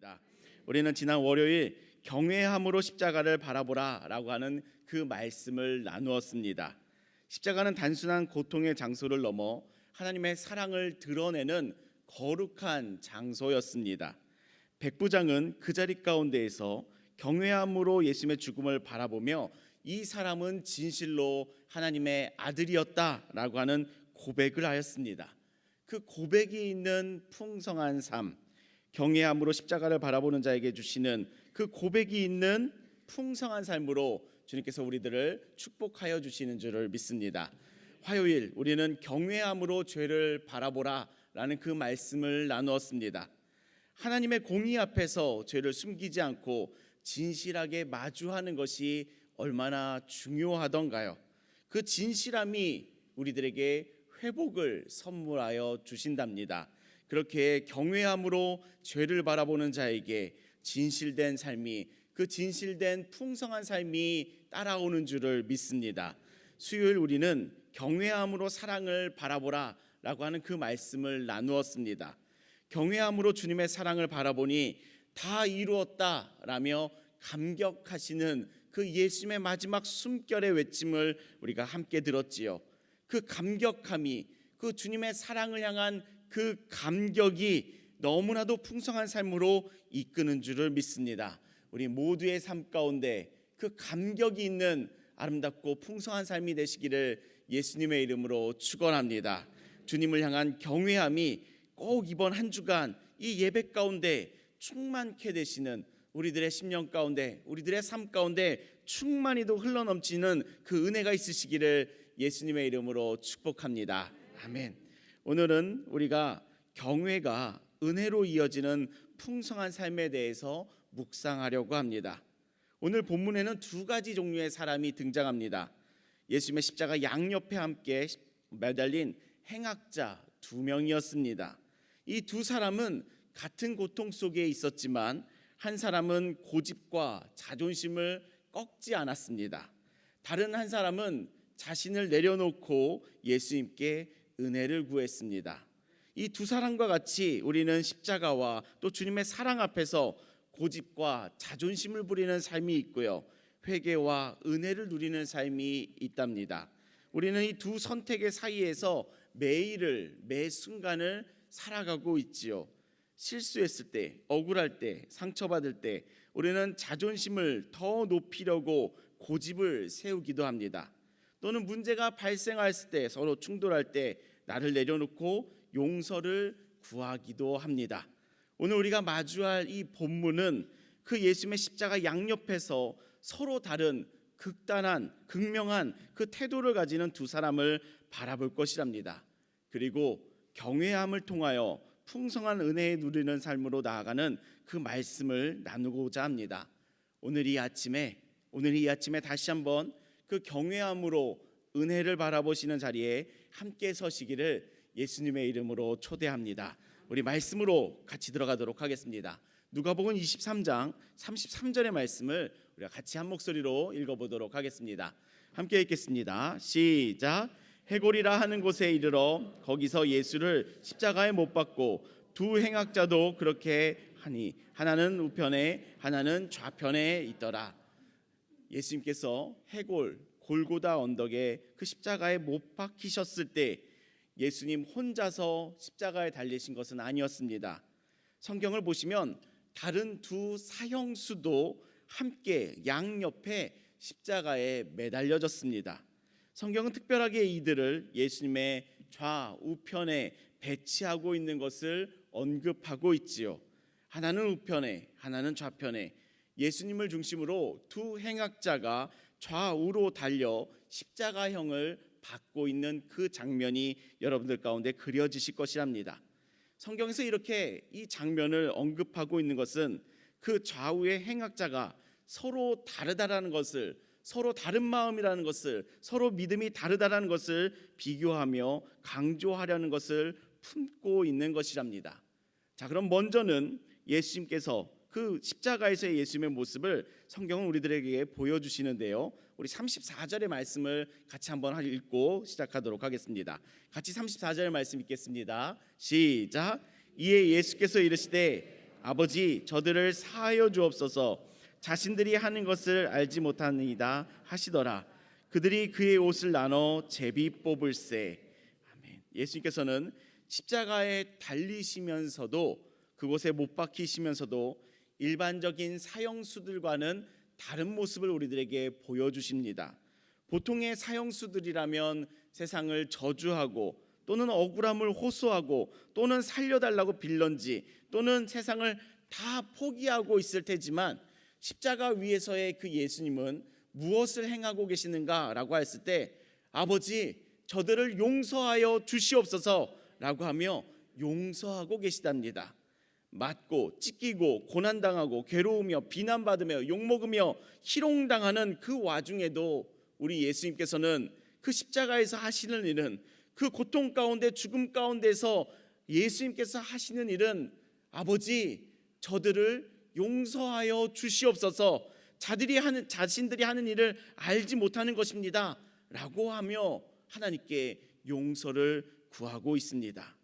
반갑습니다. 우리는 지난 월요일 경외함으로 십자가를 바라보라라고 하는 그 말씀을 나누었습니다. 십자가는 단순한 고통의 장소를 넘어 하나님의 사랑을 드러내는 거룩한 장소였습니다. 백부장은 그 자리 가운데에서 경외함으로 예수님의 죽음을 바라보며 이 사람은 진실로 하나님의 아들이었다라고 하는 고백을 하였습니다. 그 고백이 있는 풍성한 삶, 경외함으로 십자가를 바라보는 자에게 주시는 그 고백이 있는 풍성한 삶으로 주님께서 우리들을 축복하여 주시는 줄을 믿습니다. 화요일 우리는 경외함으로 죄를 바라보라 라는 그 말씀을 나누었습니다. 하나님의 공의 앞에서 죄를 숨기지 않고 진실하게 마주하는 것이 얼마나 중요하던가요? 그 진실함이 우리들에게 회복을 선물하여 주신답니다. 그렇게 경외함으로 죄를 바라보는 자에게 진실된 삶이, 그 진실된 풍성한 삶이 따라오는 줄을 믿습니다. 수요일 우리는 경외함으로 사랑을 바라보라 라고 하는 그 말씀을 나누었습니다. 경외함으로 주님의 사랑을 바라보니 다 이루었다 라며 감격하시는 그 예수님의 마지막 숨결의 외침을 우리가 함께 들었지요. 그 감격함이, 그 주님의 사랑을 향한 그 감격이 너무나도 풍성한 삶으로 이끄는 줄을 믿습니다. 우리 모두의 삶 가운데 그 감격이 있는 아름답고 풍성한 삶이 되시기를 예수님의 이름으로 축원합니다. 주님을 향한 경외함이 꼭 이번 한 주간 이 예배 가운데 충만케 되시는, 우리들의 심령 가운데, 우리들의 삶 가운데 충만히도 흘러넘치는 그 은혜가 있으시기를 예수님의 이름으로 축복합니다. 아멘. 오늘은 우리가 경외가 은혜로 이어지는 풍성한 삶에 대해서 묵상하려고 합니다. 오늘 본문에는 두 가지 종류의 사람이 등장합니다. 예수님의 십자가 양옆에 함께 매달린 행악자 두 명이었습니다. 이 두 사람은 같은 고통 속에 있었지만 한 사람은 고집과 자존심을 꺾지 않았습니다. 다른 한 사람은 자신을 내려놓고 예수님께 은혜를 구했습니다. 이 두 사람과 같이 우리는 십자가와 또 주님의 사랑 앞에서 고집과 자존심을 부리는 삶이 있고요, 회개와 은혜를 누리는 삶이 있답니다. 우리는 이 두 선택의 사이에서 매일을, 매 순간을 살아가고 있지요. 실수했을 때, 억울할 때, 상처받을 때 우리는 자존심을 더 높이려고 고집을 세우기도 합니다. 또는 문제가 발생했을 때, 서로 충돌할 때 나를 내려놓고 용서를 구하기도 합니다. 오늘 우리가 마주할 이 본문은 그 예수님의 십자가 양옆에서 서로 다른 극단한, 극명한 그 태도를 가지는 두 사람을 바라볼 것이랍니다. 그리고 경외함을 통하여 풍성한 은혜에 누리는 삶으로 나아가는 그 말씀을 나누고자 합니다. 오늘 이 아침에 다시 한번 그 경외함으로 은혜를 바라보시는 자리에 함께 서시기를 예수님의 이름으로 초대합니다. 우리 말씀으로 같이 들어가도록 하겠습니다. 누가복음 23장 33절의 말씀을 우리가 같이 한 목소리로 읽어보도록 하겠습니다. 함께 읽겠습니다. 시작. 해골이라 하는 곳에 이르러 거기서 예수를 십자가에 못 박고 두 행악자도 그렇게 하니 하나는 우편에 하나는 좌편에 있더라. 예수님께서 해골 골고다 언덕에 그 십자가에 못 박히셨을 때 예수님 혼자서 십자가에 달리신 것은 아니었습니다. 성경을 보시면 다른 두 사형수도 함께 양옆에 십자가에 매달려졌습니다. 성경은 특별하게 이들을 예수님의 좌우편에 배치하고 있는 것을 언급하고 있지요. 하나는 우편에, 하나는 좌편에 예수님을 중심으로 두 행악자가 좌우로 달려 십자가형을 받고 있는 그 장면이 여러분들 가운데 그려지실 것이랍니다. 성경에서 이렇게 이 장면을 언급하고 있는 것은 그 좌우의 행악자가 서로 다르다라는 것을, 서로 다른 마음이라는 것을, 서로 믿음이 다르다라는 것을 비교하며 강조하려는 것을 품고 있는 것이랍니다. 자, 그럼 먼저는 예수님께서 그 십자가에서의 예수님의 모습을 성경은 우리들에게 보여주시는데요, 우리 34절의 말씀을 같이 한번 읽고 시작하도록 하겠습니다. 같이 34절의 말씀 읽겠습니다. 시작. 이에 예수께서 이르시되 아버지 저들을 사하여 주옵소서. 자신들이 하는 것을 알지 못하니이다 하시더라. 그들이 그의 옷을 나눠 제비 뽑을세. 아멘. 예수님께서는 십자가에 달리시면서도, 그곳에 못 박히시면서도 일반적인 사형수들과는 다른 모습을 우리들에게 보여주십니다. 보통의 사형수들이라면 세상을 저주하고 또는 억울함을 호소하고 또는 살려달라고 빌런지 또는 세상을 다 포기하고 있을 테지만, 십자가 위에서의 그 예수님은 무엇을 행하고 계시는가라고 했을 때 아버지 저들을 용서하여 주시옵소서 라고 하며 용서하고 계시답니다. 맞고 찢기고 고난당하고 괴로우며 비난받으며 욕먹으며 희롱당하는 그 와중에도 우리 예수님께서는 그 십자가에서 하시는 일은, 그 고통 가운데 죽음 가운데서 예수님께서 하시는 일은 아버지 저들을 용서하여 주시옵소서. 자신들이 하는 일을 알지 못하는 것입니다 라고 하며 하나님께 용서를 구하고 있습니다.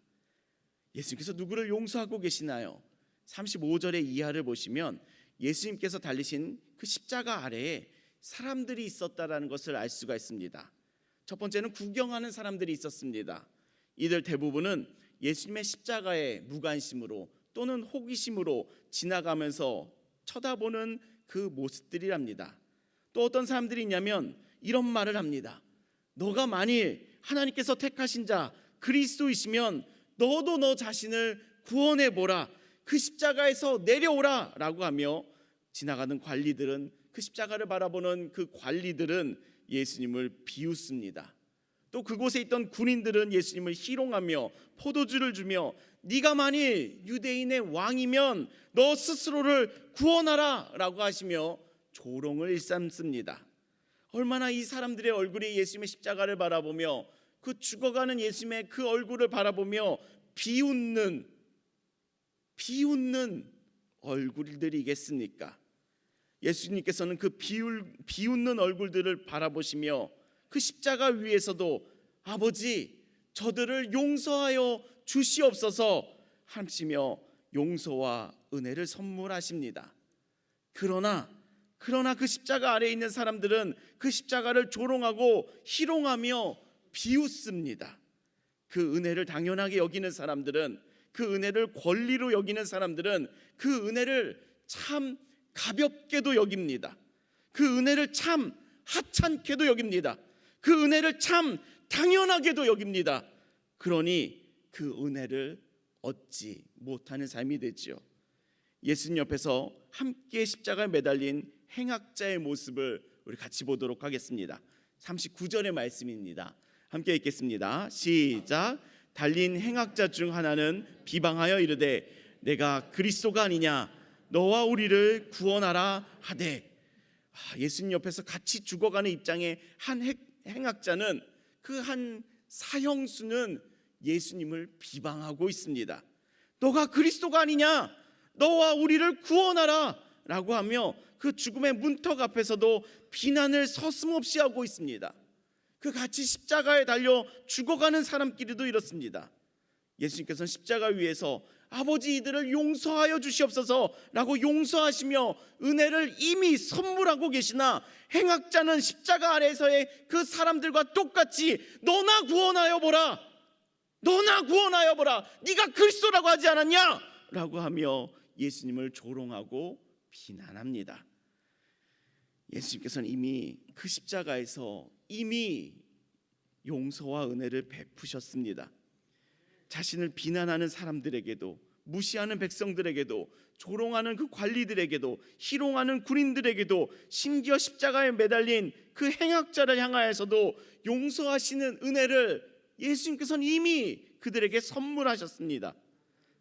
예수님께서 누구를 용서하고 계시나요? 35절의 이하를 보시면 예수님께서 달리신 그 십자가 아래에 사람들이 있었다라는 것을 알 수가 있습니다. 첫 번째는 구경하는 사람들이 있었습니다. 이들 대부분은 예수님의 십자가에 무관심으로 또는 호기심으로 지나가면서 쳐다보는 그 모습들이랍니다. 또 어떤 사람들이 있냐면 이런 말을 합니다. 너가 만일 하나님께서 택하신 자 그리스도이시면 너도 너 자신을 구원해보라, 그 십자가에서 내려오라 라고 하며 지나가는 관리들은, 그 십자가를 바라보는 그 관리들은 예수님을 비웃습니다. 또 그곳에 있던 군인들은 예수님을 희롱하며 포도주를 주며 네가 만일 유대인의 왕이면 너 스스로를 구원하라 라고 하시며 조롱을 일삼습니다. 얼마나 이 사람들의 얼굴이 예수님의 십자가를 바라보며 그 죽어가는 예수님의 그 얼굴을 바라보며 비웃는 얼굴들이겠습니까? 예수님께서는 그 비웃는 얼굴들을 바라보시며 그 십자가 위에서도 아버지 저들을 용서하여 주시옵소서 하시며 용서와 은혜를 선물하십니다. 그러나 그 십자가 아래에 있는 사람들은 그 십자가를 조롱하고 희롱하며 비웃습니다. 그 은혜를 당연하게 여기는 사람들은, 그 은혜를 권리로 여기는 사람들은 그 은혜를 참 가볍게도 여깁니다. 그 은혜를 참 하찮게도 여깁니다. 그 은혜를 참 당연하게도 여깁니다. 그러니 그 은혜를 얻지 못하는 삶이 되지요. 예수님 옆에서 함께 십자가에 매달린 행악자의 모습을 우리 같이 보도록 하겠습니다. 39절의 말씀입니다. 함께 읽겠습니다. 시작. 달린 행악자 중 하나는 비방하여 이르되 내가 그리스도가 아니냐 너와 우리를 구원하라 하되. 예수님 옆에서 같이 죽어가는 입장의 한 행악자는, 그 한 사형수는 예수님을 비방하고 있습니다. 너가 그리스도가 아니냐 너와 우리를 구원하라 라고 하며 그 죽음의 문턱 앞에서도 비난을 서슴없이 하고 있습니다. 그 같이 십자가에 달려 죽어가는 사람끼리도 이렇습니다. 예수님께서는 십자가 위에서 아버지 이들을 용서하여 주시옵소서 라고 용서하시며 은혜를 이미 선물하고 계시나, 행악자는 십자가 아래에서의 그 사람들과 똑같이 너나 구원하여 보라, 너나 구원하여 보라, 네가 그리스도라고 하지 않았냐 라고 하며 예수님을 조롱하고 비난합니다. 예수님께서는 이미 그 십자가에서 이미 용서와 은혜를 베푸셨습니다. 자신을 비난하는 사람들에게도, 무시하는 백성들에게도, 조롱하는 그 관리들에게도, 희롱하는 군인들에게도, 심지어 십자가에 매달린 그 행악자를 향하여서도 용서하시는 은혜를 예수님께서는 이미 그들에게 선물하셨습니다.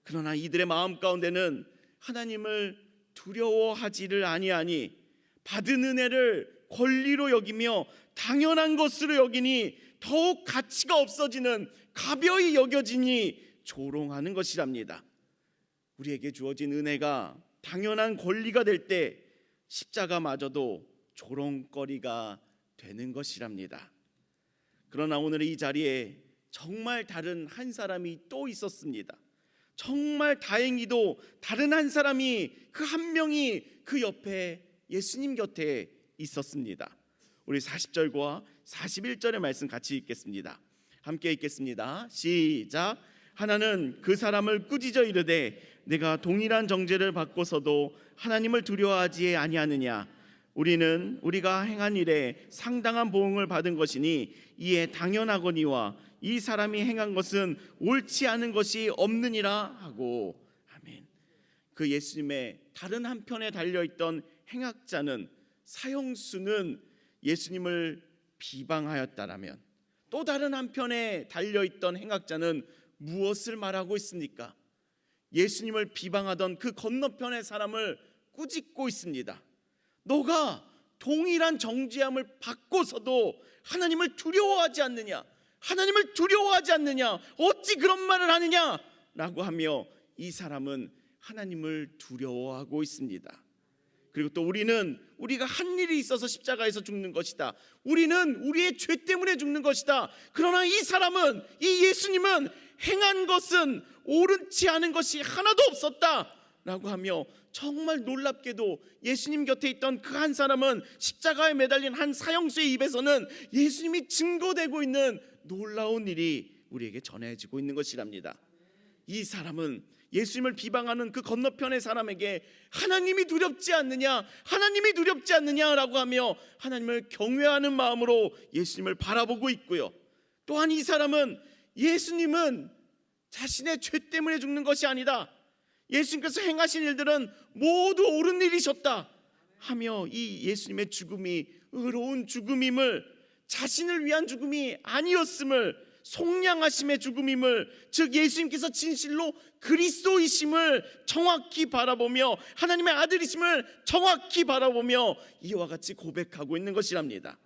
그러나 이들의 마음 가운데는 하나님을 두려워하지를 아니하니 받은 은혜를 권리로 여기며 당연한 것으로 여기니 더욱 가치가 없어지는, 가벼이 여겨지니 조롱하는 것이랍니다. 우리에게 주어진 은혜가 당연한 권리가 될 때 십자가마저도 조롱거리가 되는 것이랍니다. 그러나 오늘 이 자리에 정말 다른 한 사람이 또 있었습니다. 정말 다행히도 다른 한 사람이, 그 한 명이 그 옆에 예수님 곁에 있었습니다. 우리 40절과 41절의 말씀 같이 읽겠습니다. 함께 읽겠습니다. 시작. 하나는 그 사람을 꾸짖어 이르되 내가 동일한 정죄를 받고서도 하나님을 두려워하지 아니하느냐. 우리는 우리가 행한 일에 상당한 보응을 받은 것이니 이에 당연하거니와 이 사람이 행한 것은 옳지 않은 것이 없느니라 하고. 아멘. 그 예수님의 다른 한편에 달려있던 행악자는, 사형수는 예수님을 비방하였다라면, 또 다른 한편에 달려있던 행악자는 무엇을 말하고 있습니까? 예수님을 비방하던 그 건너편의 사람을 꾸짖고 있습니다. 너가 동일한 정죄함을 받고서도 하나님을 두려워하지 않느냐? 하나님을 두려워하지 않느냐? 어찌 그런 말을 하느냐? 라고 하며 이 사람은 하나님을 두려워하고 있습니다. 그리고 또 우리가 한 일이 있어서 십자가에서 죽는 것이다. 우리는 우리의 죄 때문에 죽는 것이다. 그러나 이 사람은, 이 예수님은 행한 것은 옳지 않은 것이 하나도 없었다 라고 하며, 정말 놀랍게도 예수님 곁에 있던 그 한 사람은, 십자가에 매달린 한 사형수의 입에서는 예수님이 증거되고 있는 놀라운 일이 우리에게 전해지고 있는 것이랍니다. 이 사람은 예수님을 비방하는 그 건너편의 사람에게 하나님이 두렵지 않느냐, 하나님이 두렵지 않느냐라고 하며 하나님을 경외하는 마음으로 예수님을 바라보고 있고요. 또한 이 사람은 예수님은 자신의 죄 때문에 죽는 것이 아니다, 예수님께서 행하신 일들은 모두 옳은 일이셨다 하며 이 예수님의 죽음이 의로운 죽음임을, 자신을 위한 죽음이 아니었음을, 속량하심의 죽음임을, 즉 예수님께서 진실로 그리스도이심을 정확히 바라보며, 하나님의 아들이심을 정확히 바라보며 이와 같이 고백하고 있는 것이랍니다.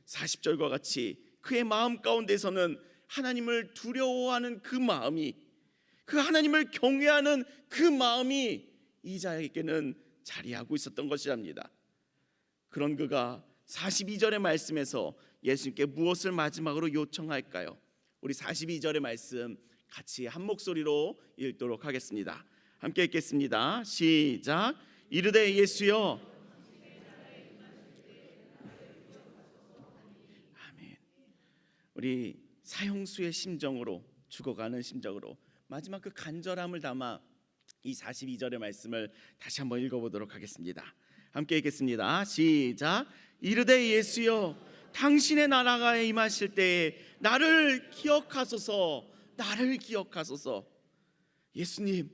40절과 같이 그의 마음 가운데서는 하나님을 두려워하는 그 마음이, 그 하나님을 경외하는 그 마음이 이 자에게는 자리하고 있었던 것이랍니다. 그런 그가 42절의 말씀에서 예수님께 무엇을 마지막으로 요청할까요? 우리 42절의 말씀 같이 한 목소리로 읽도록 하겠습니다. 함께 읽겠습니다. 시작. 이르되 예수여. 아멘. 우리 사형수의 심정으로, 죽어가는 심정으로 마지막 그 간절함을 담아 이 42절의 말씀을 다시 한번 읽어보도록 하겠습니다. 함께 읽겠습니다. 시작. 이르되 예수여, 당신의 나라가 임하실 때에 나를 기억하소서. 나를 기억하소서. 예수님,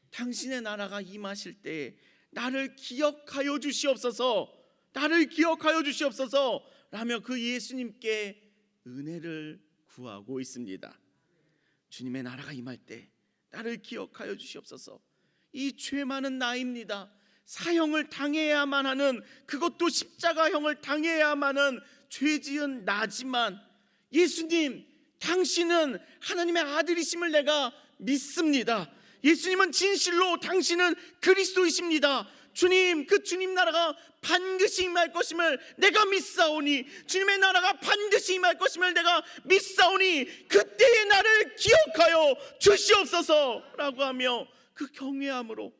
당신의 나라가 임하실 때에 나를 기억하여 주시옵소서. 나를 기억하여 주시옵소서 라며 그 예수님께 은혜를 구하고 있습니다. 주님의 나라가 임할 때 나를 기억하여 주시옵소서. 이 죄 많은 나입니다. 사형을 당해야만 하는, 그것도 십자가형을 당해야만 하는 죄 지은 나지만, 예수님, 당신은 하나님의 아들이심을 내가 믿습니다. 예수님은 진실로 당신은 그리스도이십니다. 주님, 그 주님 나라가 반드시 임할 것임을 내가 믿사오니, 주님의 나라가 반드시 임할 것임을 내가 믿사오니 그때의 나를 기억하여 주시옵소서 라고 하며 그 경외함으로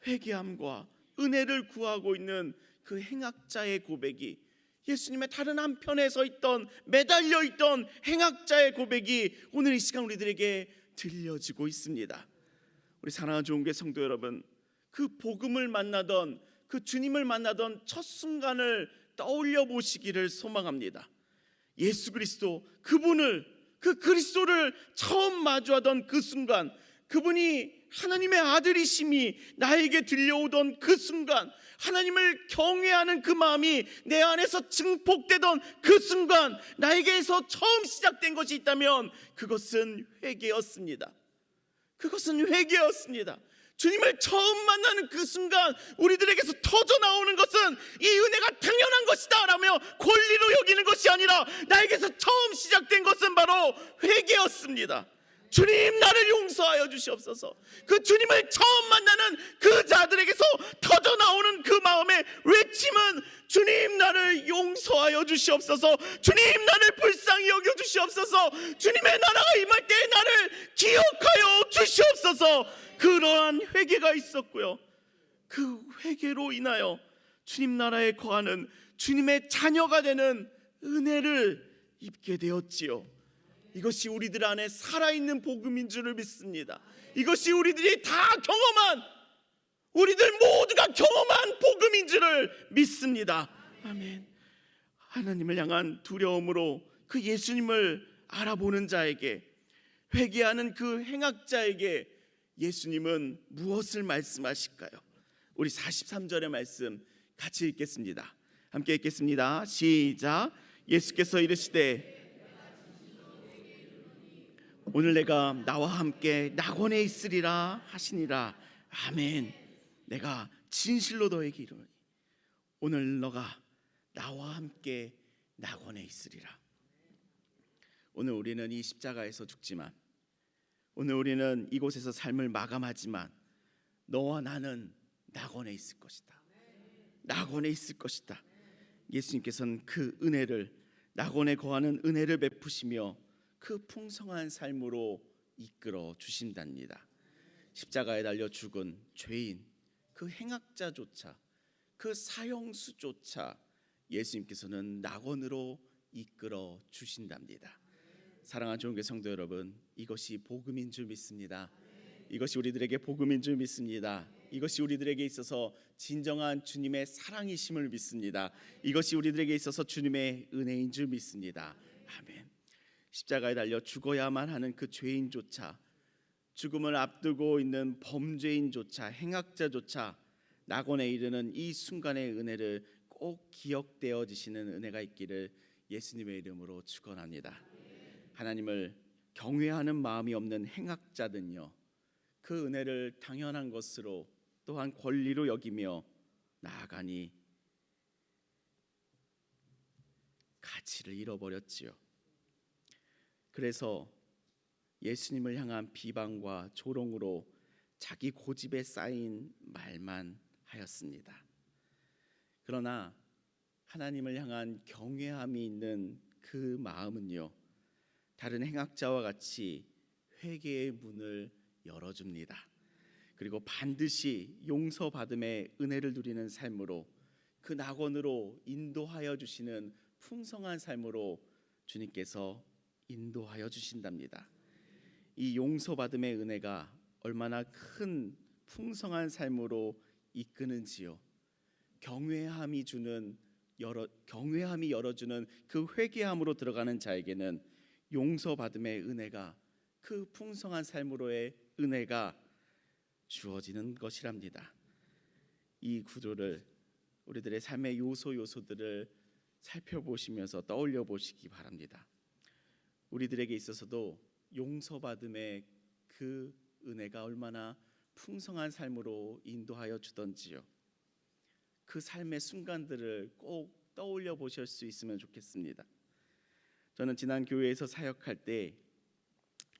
회개함과 은혜를 구하고 있는 그 행악자의 고백이, 예수님의 다른 한편에 서 있던, 매달려 있던 행악자의 고백이 오늘 이 시간 우리들에게 들려지고 있습니다. 우리 사랑하는 좋은교회 성도 여러분, 그 복음을 만나던, 그 주님을 만나던 첫 순간을 떠올려 보시기를 소망합니다. 예수 그리스도, 그분을, 그 그리스도를 처음 마주하던 그 순간, 그분이 하나님의 아들이심이 나에게 들려오던 그 순간, 하나님을 경외하는 그 마음이 내 안에서 증폭되던 그 순간, 나에게서 처음 시작된 것이 있다면 그것은 회개였습니다. 그것은 회개였습니다. 주님을 처음 만나는 그 순간 우리들에게서 터져 나오는 것은 이 은혜가 당연한 것이다 라며 권리로 여기는 것이 아니라, 나에게서 처음 시작된 것은 바로 회개였습니다. 주님, 나를 용서하여 주시옵소서. 그 주님을 처음 만나는 그 자들에게서 터져 나오는 그 마음의 외침은, 주님, 나를 용서하여 주시옵소서. 주님, 나를 불쌍히 여겨 주시옵소서. 주님의 나라가 임할 때 나를 기억하여 주시옵소서. 그러한 회개가 있었고요, 그 회개로 인하여 주님 나라에 거하는 주님의 자녀가 되는 은혜를 입게 되었지요. 이것이 우리들 안에 살아있는 복음인 줄을 믿습니다. 이것이 우리들이 다 경험한, 우리들 모두가 경험한 복음인 줄을 믿습니다. 아멘. 하나님을 향한 두려움으로 그 예수님을 알아보는 자에게, 회개하는 그 행악자에게 예수님은 무엇을 말씀하실까요? 우리 43절의 말씀 같이 읽겠습니다. 함께 읽겠습니다. 시작. 예수께서 이르시되 오늘 내가 나와 함께 낙원에 있으리라 하시니라. 아멘. 내가 진실로 너에게 이르노니 오늘 너가 나와 함께 낙원에 있으리라. 오늘 우리는 이 십자가에서 죽지만, 오늘 우리는 이곳에서 삶을 마감하지만 너와 나는 낙원에 있을 것이다. 낙원에 있을 것이다. 예수님께서는 그 은혜를, 낙원에 거하는 은혜를 베푸시며 그 풍성한 삶으로 이끌어 주신답니다. 십자가에 달려 죽은 죄인, 그 행악자조차, 그 사형수조차 예수님께서는 낙원으로 이끌어 주신답니다. 사랑하는 좋은 교회 성도 여러분, 이것이 복음인 줄 믿습니다. 이것이 우리들에게 복음인 줄 믿습니다. 이것이 우리들에게 있어서 진정한 주님의 사랑이심을 믿습니다. 이것이 우리들에게 있어서 주님의 은혜인 줄 믿습니다. 아멘. 십자가에 달려 죽어야만 하는 그 죄인조차, 죽음을 앞두고 있는 범죄인조차, 행악자조차 낙원에 이르는 이 순간의 은혜를 꼭 기억되어지시는 은혜가 있기를 예수님의 이름으로 축원합니다. 하나님을 경외하는 마음이 없는 행악자든요, 그 은혜를 당연한 것으로 또한 권리로 여기며 나아가니 가치를 잃어버렸지요. 그래서 예수님을 향한 비방과 조롱으로 자기 고집에 쌓인 말만 하였습니다. 그러나 하나님을 향한 경외함이 있는 그 마음은요, 다른 행악자와 같이 회개의 문을 열어줍니다. 그리고 반드시 용서받음의 은혜를 누리는 삶으로, 그 낙원으로 인도하여 주시는 풍성한 삶으로 주님께서 인도하여 주신답니다. 이 용서받음의 은혜가 얼마나 큰 풍성한 삶으로 이끄는지요, 경외함이 열어주는 그 회개함으로 들어가는 자에게는 용서받음의 은혜가, 그 풍성한 삶으로의 은혜가 주어지는 것이랍니다. 이 구조를, 우리들의 삶의 요소들을 살펴보시면서 떠올려 보시기 바랍니다. 우리들에게 있어서도 용서받음의 그 은혜가 얼마나 풍성한 삶으로 인도하여 주던지요, 그 삶의 순간들을 꼭 떠올려 보실 수 있으면 좋겠습니다. 저는 지난 교회에서 사역할 때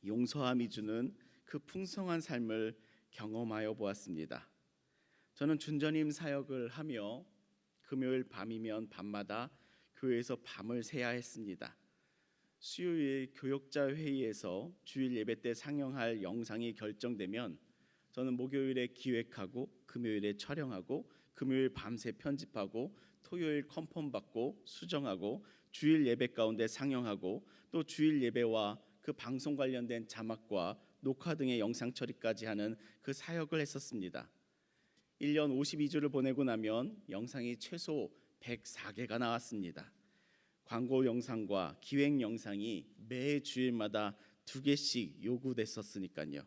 용서함이 주는 그 풍성한 삶을 경험하여 보았습니다. 저는 준전임 사역을 하며 금요일 밤이면 밤마다 교회에서 밤을 새야 했습니다. 수요일 교역자 회의에서 주일 예배 때 상영할 영상이 결정되면 저는 목요일에 기획하고, 금요일에 촬영하고, 금요일 밤새 편집하고, 토요일 컨펌 받고 수정하고, 주일 예배 가운데 상영하고, 또 주일 예배와 그 방송 관련된 자막과 녹화 등의 영상 처리까지 하는 그 사역을 했었습니다. 1년 52주를 보내고 나면 영상이 최소 104개가 나왔습니다. 광고 영상과 기획 영상이 매 주일마다 2개씩 요구됐었으니까요.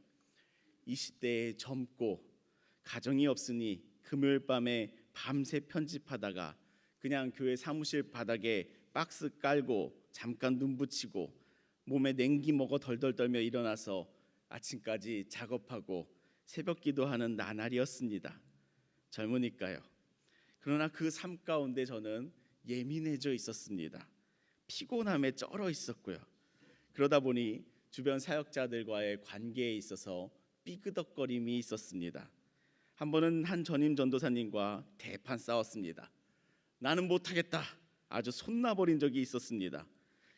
20대에 젊고 가정이 없으니 금요일 밤에 밤새 편집하다가 그냥 교회 사무실 바닥에 박스 깔고 잠깐 눈 붙이고 몸에 냉기 먹어 덜덜 떨며 일어나서 아침까지 작업하고 새벽 기도하는 나날이었습니다. 젊으니까요. 그러나 그 삶 가운데 저는 예민해져 있었습니다. 피곤함에 쩔어 있었고요. 그러다 보니 주변 사역자들과의 관계에 있어서 삐그덕거림이 있었습니다. 한 번은 한 전임 전도사님과 대판 싸웠습니다. 나는 못하겠다, 아주 손나버린 적이 있었습니다.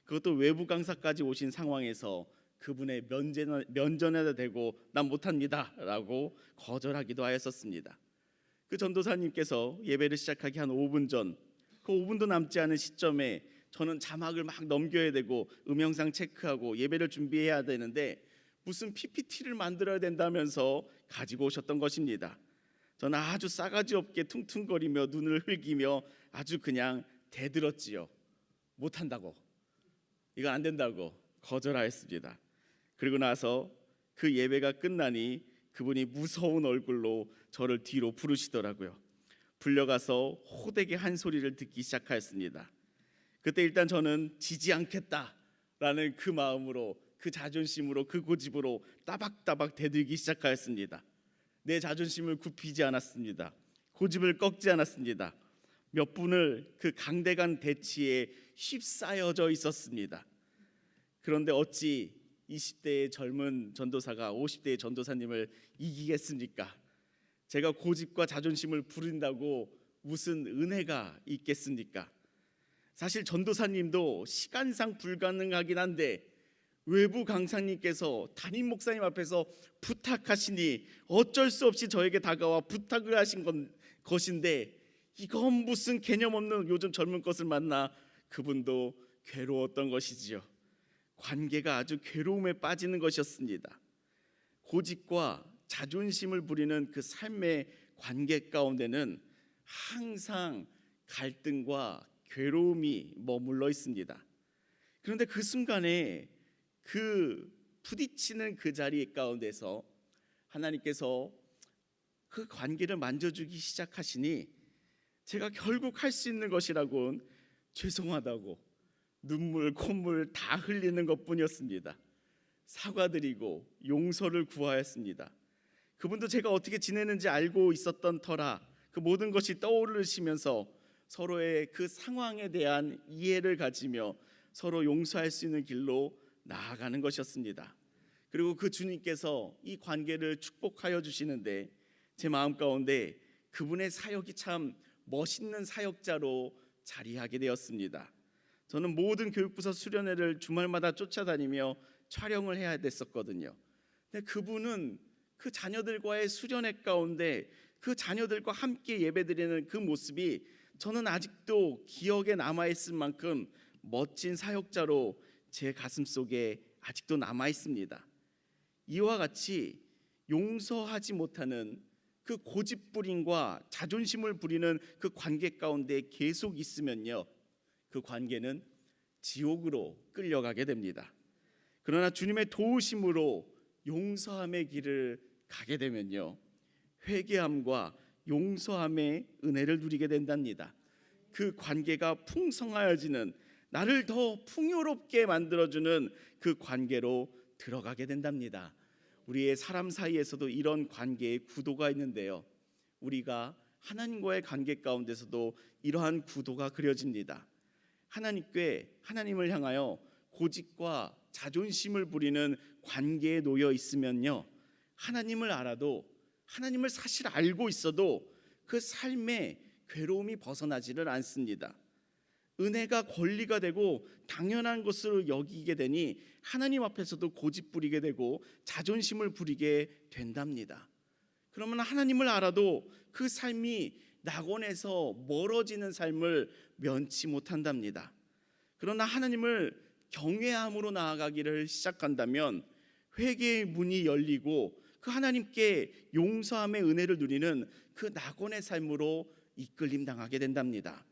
그것도 외부 강사까지 오신 상황에서 그분의 면전에다 대고 난 못합니다 라고 거절하기도 하였었습니다. 그 전도사님께서 예배를 시작하기 한 5분 전, 그 5분도 남지 않은 시점에 저는 자막을 막 넘겨야 되고 음영상 체크하고 예배를 준비해야 되는데 무슨 PPT를 만들어야 된다면서 가지고 오셨던 것입니다. 저는 아주 싸가지 없게 퉁퉁거리며 눈을 흘기며 아주 그냥 대들었지요. 못한다고, 이건 안 된다고 거절하였습니다. 그리고 나서 그 예배가 끝나니 그분이 무서운 얼굴로 저를 뒤로 부르시더라고요. 불려가서 호되게 한 소리를 듣기 시작하였습니다. 그때 일단 저는 지지 않겠다라는 그 마음으로, 그 자존심으로, 그 고집으로 따박따박 대들기 시작하였습니다. 내 자존심을 굽히지 않았습니다. 고집을 꺾지 않았습니다. 몇 분을 그 강대강 대치에 휩싸여져 있었습니다. 그런데 어찌 20대의 젊은 전도사가 50대의 전도사님을 이기겠습니까? 제가 고집과 자존심을 부린다고 무슨 은혜가 있겠습니까? 사실 전도사님도 시간상 불가능하긴 한데 외부 강사님께서 담임 목사님 앞에서 부탁하시니 어쩔 수 없이 저에게 다가와 부탁을 하신 것인데, 이건 무슨 개념 없는 요즘 젊은 것을 만나 그분도 괴로웠던 것이지요. 관계가 아주 괴로움에 빠지는 것이었습니다. 고집과 자존심을 부리는 그 삶의 관계 가운데는 항상 갈등과 괴로움이 머물러 있습니다. 그런데 그 순간에 그 부딪히는 그 자리 가운데서 하나님께서 그 관계를 만져주기 시작하시니 제가 결국 할 수 있는 것이라곤 죄송하다고 눈물 콧물 다 흘리는 것뿐이었습니다. 사과드리고 용서를 구하였습니다. 그분도 제가 어떻게 지내는지 알고 있었던 터라 그 모든 것이 떠오르시면서 서로의 그 상황에 대한 이해를 가지며 서로 용서할 수 있는 길로 나아가는 것이었습니다. 그리고 그 주님께서 이 관계를 축복하여 주시는데 제 마음 가운데 그분의 사역이 참 멋있는 사역자로 자리하게 되었습니다. 저는 모든 교육부서 수련회를 주말마다 쫓아다니며 촬영을 해야 됐었거든요. 근데 그분은 그 자녀들과의 수련회 가운데 그 자녀들과 함께 예배드리는 그 모습이 저는 아직도 기억에 남아있을 만큼 멋진 사역자로 제 가슴 속에 아직도 남아 있습니다. 이와 같이 용서하지 못하는 그 고집부림과 자존심을 부리는 그 관계 가운데 계속 있으면요, 그 관계는 지옥으로 끌려가게 됩니다. 그러나 주님의 도우심으로 용서함의 길을 가게 되면요, 회개함과 용서함의 은혜를 누리게 된답니다. 그 관계가 풍성하여지는, 나를 더 풍요롭게 만들어주는 그 관계로 들어가게 된답니다. 우리의 사람 사이에서도 이런 관계의 구도가 있는데요, 우리가 하나님과의 관계 가운데서도 이러한 구도가 그려집니다. 하나님께, 하나님을 향하여 고집과 자존심을 부리는 관계에 놓여 있으면요, 하나님을 알아도, 하나님을 사실 알고 있어도 그 삶의 괴로움이 벗어나지를 않습니다. 은혜가 권리가 되고 당연한 것으로 여기게 되니 하나님 앞에서도 고집 부리게 되고 자존심을 부리게 된답니다. 그러면 하나님을 알아도 그 삶이 낙원에서 멀어지는 삶을 면치 못한답니다. 그러나 하나님을 경외함으로 나아가기를 시작한다면 회개의 문이 열리고 그 하나님께 용서함의 은혜를 누리는 그 낙원의 삶으로 이끌림 당하게 된답니다.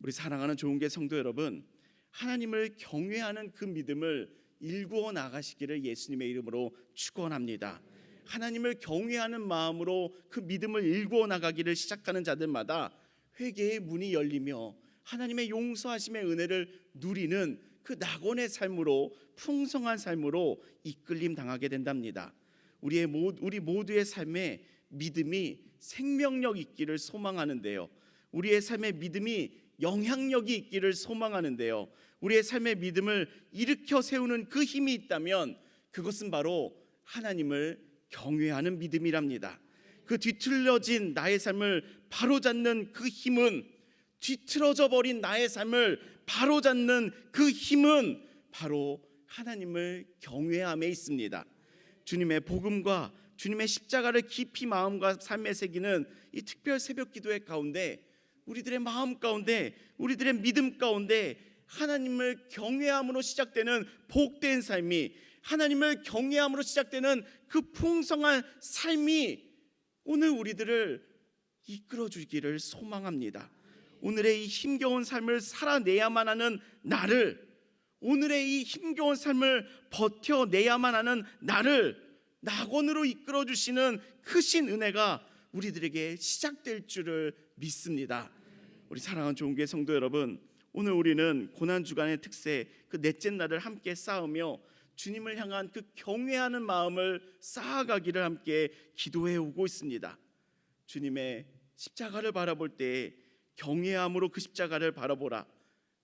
우리 사랑하는 좋은교회 성도 여러분, 하나님을 경외하는 그 믿음을 일구어 나가시기를 예수님의 이름으로 축원합니다. 하나님을 경외하는 마음으로 그 믿음을 일구어 나가기를 시작하는 자들마다 회개의 문이 열리며 하나님의 용서하심의 은혜를 누리는 그 낙원의 삶으로, 풍성한 삶으로 이끌림 당하게 된답니다. 우리 모두의 삶에 믿음이 생명력 있기를 소망하는데요, 우리의 삶에 믿음이 영향력이 있기를 소망하는데요, 우리의 삶의 믿음을 일으켜 세우는 그 힘이 있다면 그것은 바로 하나님을 경외하는 믿음이랍니다. 그 뒤틀려진 나의 삶을 바로잡는 그 힘은, 뒤틀어져 버린 나의 삶을 바로잡는 그 힘은 바로 하나님을 경외함에 있습니다. 주님의 복음과 주님의 십자가를 깊이 마음과 삶에 새기는 이 특별 새벽 기도회 가운데 우리들의 마음 가운데 우리들의 믿음 가운데 하나님을 경외함으로 시작되는 복된 삶이, 하나님을 경외함으로 시작되는 그 풍성한 삶이 오늘 우리들을 이끌어 주기를 소망합니다. 오늘의 이 힘겨운 삶을 살아내야만 하는 나를, 오늘의 이 힘겨운 삶을 버텨내야만 하는 나를 낙원으로 이끌어 주시는 크신 은혜가 우리들에게 시작될 줄을 믿습니다. 우리 사랑하는 좋은교회 성도 여러분, 오늘 우리는 고난주간의 특세 그 넷째 날을 함께 쌓으며 주님을 향한 그 경외하는 마음을 쌓아가기를 함께 기도해 오고 있습니다. 주님의 십자가를 바라볼 때 경외함으로 그 십자가를 바라보라.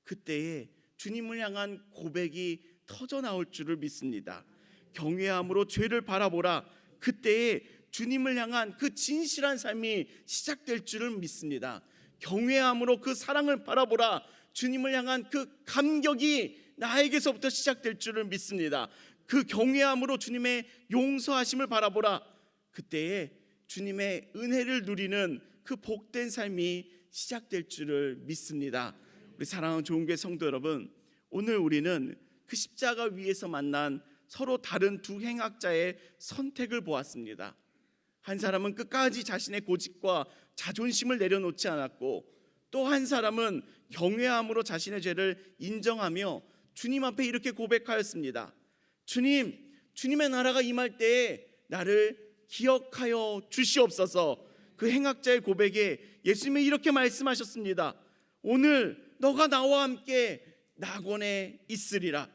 그때에 주님을 향한 고백이 터져 나올 줄을 믿습니다. 경외함으로 죄를 바라보라. 그때에 주님을 향한 그 진실한 삶이 시작될 줄을 믿습니다. 경외함으로 그 사랑을 바라보라. 주님을 향한 그 감격이 나에게서부터 시작될 줄을 믿습니다. 그 경외함으로 주님의 용서하심을 바라보라. 그때에 주님의 은혜를 누리는 그 복된 삶이 시작될 줄을 믿습니다. 우리 사랑하는 좋은교회 성도 여러분, 오늘 우리는 그 십자가 위에서 만난 서로 다른 두 행악자의 선택을 보았습니다. 한 사람은 끝까지 자신의 고집과 자존심을 내려놓지 않았고, 또 한 사람은 경외함으로 자신의 죄를 인정하며 주님 앞에 이렇게 고백하였습니다. 주님, 주님의 나라가 임할 때에 나를 기억하여 주시옵소서. 그 행악자의 고백에 예수님이 이렇게 말씀하셨습니다. 오늘 너가 나와 함께 낙원에 있으리라.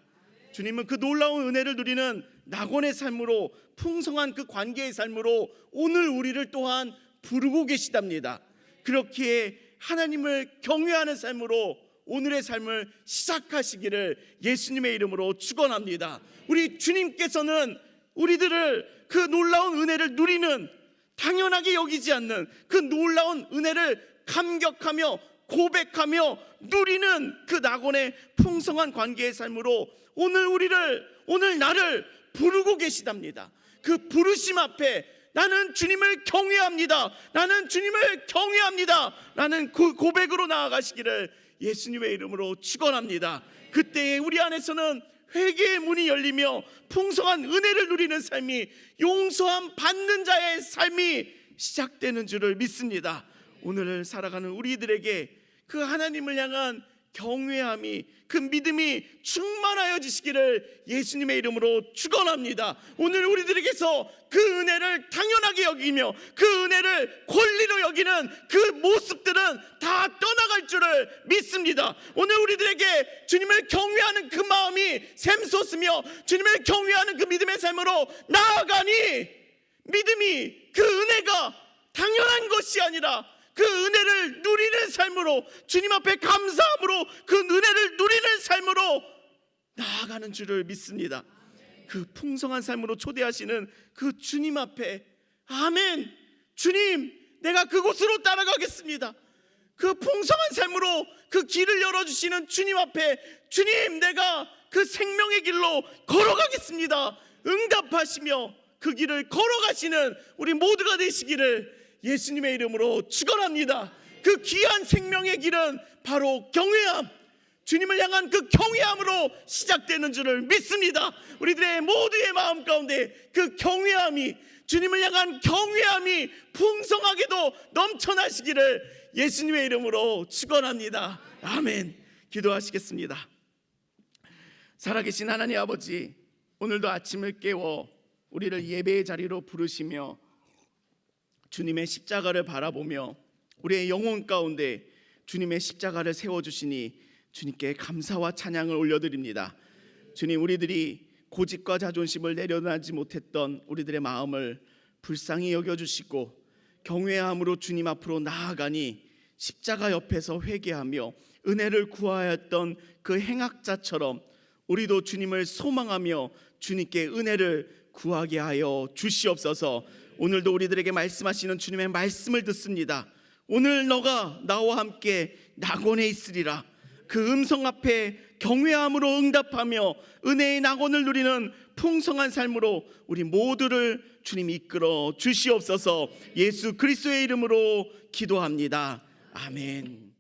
주님은 그 놀라운 은혜를 누리는 낙원의 삶으로, 풍성한 그 관계의 삶으로 오늘 우리를 또한 부르고 계시답니다. 그렇기에 하나님을 경외하는 삶으로 오늘의 삶을 시작하시기를 예수님의 이름으로 축원합니다. 우리 주님께서는 우리들을 그 놀라운 은혜를 누리는, 당연하게 여기지 않는 그 놀라운 은혜를 감격하며 고백하며 누리는 그 낙원의 풍성한 관계의 삶으로 오늘 나를 부르고 계시답니다. 그 부르심 앞에 나는 주님을 경외합니다. 나는 주님을 경외합니다. 라는 그 고백으로 나아가시기를 예수님의 이름으로 축원합니다. 그때에 우리 안에서는 회개의 문이 열리며 풍성한 은혜를 누리는 삶이, 용서함 받는 자의 삶이 시작되는 줄을 믿습니다. 오늘을 살아가는 우리들에게 그 하나님을 향한 경외함이, 그 믿음이 충만하여 지시기를 예수님의 이름으로 축원합니다. 오늘 우리들에게서 그 은혜를 당연하게 여기며 그 은혜를 권리로 여기는 그 모습들은 다 떠나갈 줄을 믿습니다. 오늘 우리들에게 주님을 경외하는 그 마음이 샘솟으며 주님을 경외하는 그 믿음의 삶으로 나아가니, 믿음이, 그 은혜가 당연한 것이 아니라 그 은혜를 누리는 삶으로, 주님 앞에 감사함으로 그 은혜를 누리는 삶으로 나아가는 줄을 믿습니다. 그 풍성한 삶으로 초대하시는 그 주님 앞에, 아멘, 주님 내가 그곳으로 따라가겠습니다. 그 풍성한 삶으로 그 길을 열어주시는 주님 앞에, 주님 내가 그 생명의 길로 걸어가겠습니다. 응답하시며 그 길을 걸어가시는 우리 모두가 되시기를 예수님의 이름으로 축원합니다. 그 귀한 생명의 길은 바로 경외함, 주님을 향한 그 경외함으로 시작되는 줄을 믿습니다. 우리들의 모두의 마음 가운데 그 경외함이, 주님을 향한 경외함이 풍성하게도 넘쳐나시기를 예수님의 이름으로 축원합니다. 아멘. 기도하시겠습니다. 살아계신 하나님 아버지, 오늘도 아침을 깨워 우리를 예배의 자리로 부르시며 주님의 십자가를 바라보며 우리의 영혼 가운데 주님의 십자가를 세워주시니 주님께 감사와 찬양을 올려드립니다. 주님, 우리들이 고집과 자존심을 내려놓지 못했던 우리들의 마음을 불쌍히 여겨주시고 경외함으로 주님 앞으로 나아가니 십자가 옆에서 회개하며 은혜를 구하였던 그 행악자처럼 우리도 주님을 소망하며 주님께 은혜를 구하게 하여 주시옵소서. 오늘도 우리들에게 말씀하시는 주님의 말씀을 듣습니다. 오늘 너가 나와 함께 낙원에 있으리라. 그 음성 앞에 경외함으로 응답하며 은혜의 낙원을 누리는 풍성한 삶으로 우리 모두를 주님 이끌어 주시옵소서. 예수 그리스도의 이름으로 기도합니다. 아멘.